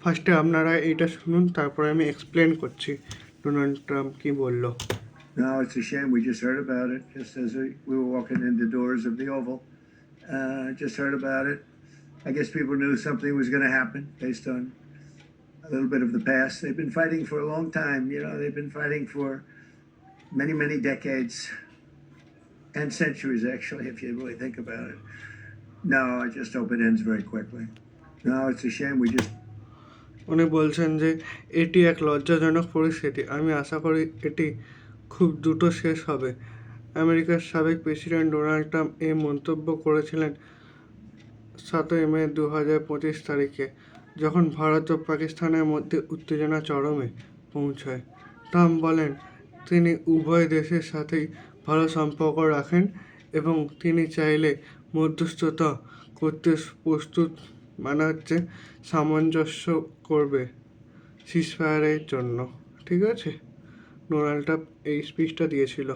ফার্স্টে আপনারা এইটা শুনুন, তারপরে আমি এক্সপ্লেন করছি ডোনাল্ড ট্রাম্প কি বললো। No, it's a shame. We just heard about it just as we were walking in the doors of the Oval. Just heard about it. I guess people knew something was going to happen based on a little bit of the past. They've been fighting for a long time. You know, they've been fighting for many, many decades and centuries, actually, if you really think about it. No, I just hope it ends very quickly. No, it's a shame. We just উনি বলছেন যে এটি এক লজ্জাজনক পরিস্থিতি, আমি আশা করি এটি খুব দ্রুত শেষ হবে। আমেরিকার সাবেক প্রেসিডেন্ট ডোনাল্ড ট্রাম্প এই মন্তব্য করেছিলেন 7 মে 2025 তারিখে, যখন ভারত ও পাকিস্তানের মধ্যে উত্তেজনা চরমে পৌঁছায়। ট্রাম্প বলেন তিনি উভয় দেশের সাথেই ভালো সম্পর্ক রাখেন এবং তিনি চাইলে মধ্যস্থতা করতে প্রস্তুত, মানে হচ্ছে সামঞ্জস্য করবে সিজফায়ারের জন্য। ঠিক আছে, ডোনাল্ড ট্রাম্প এই স্পিচটা দিয়েছিল।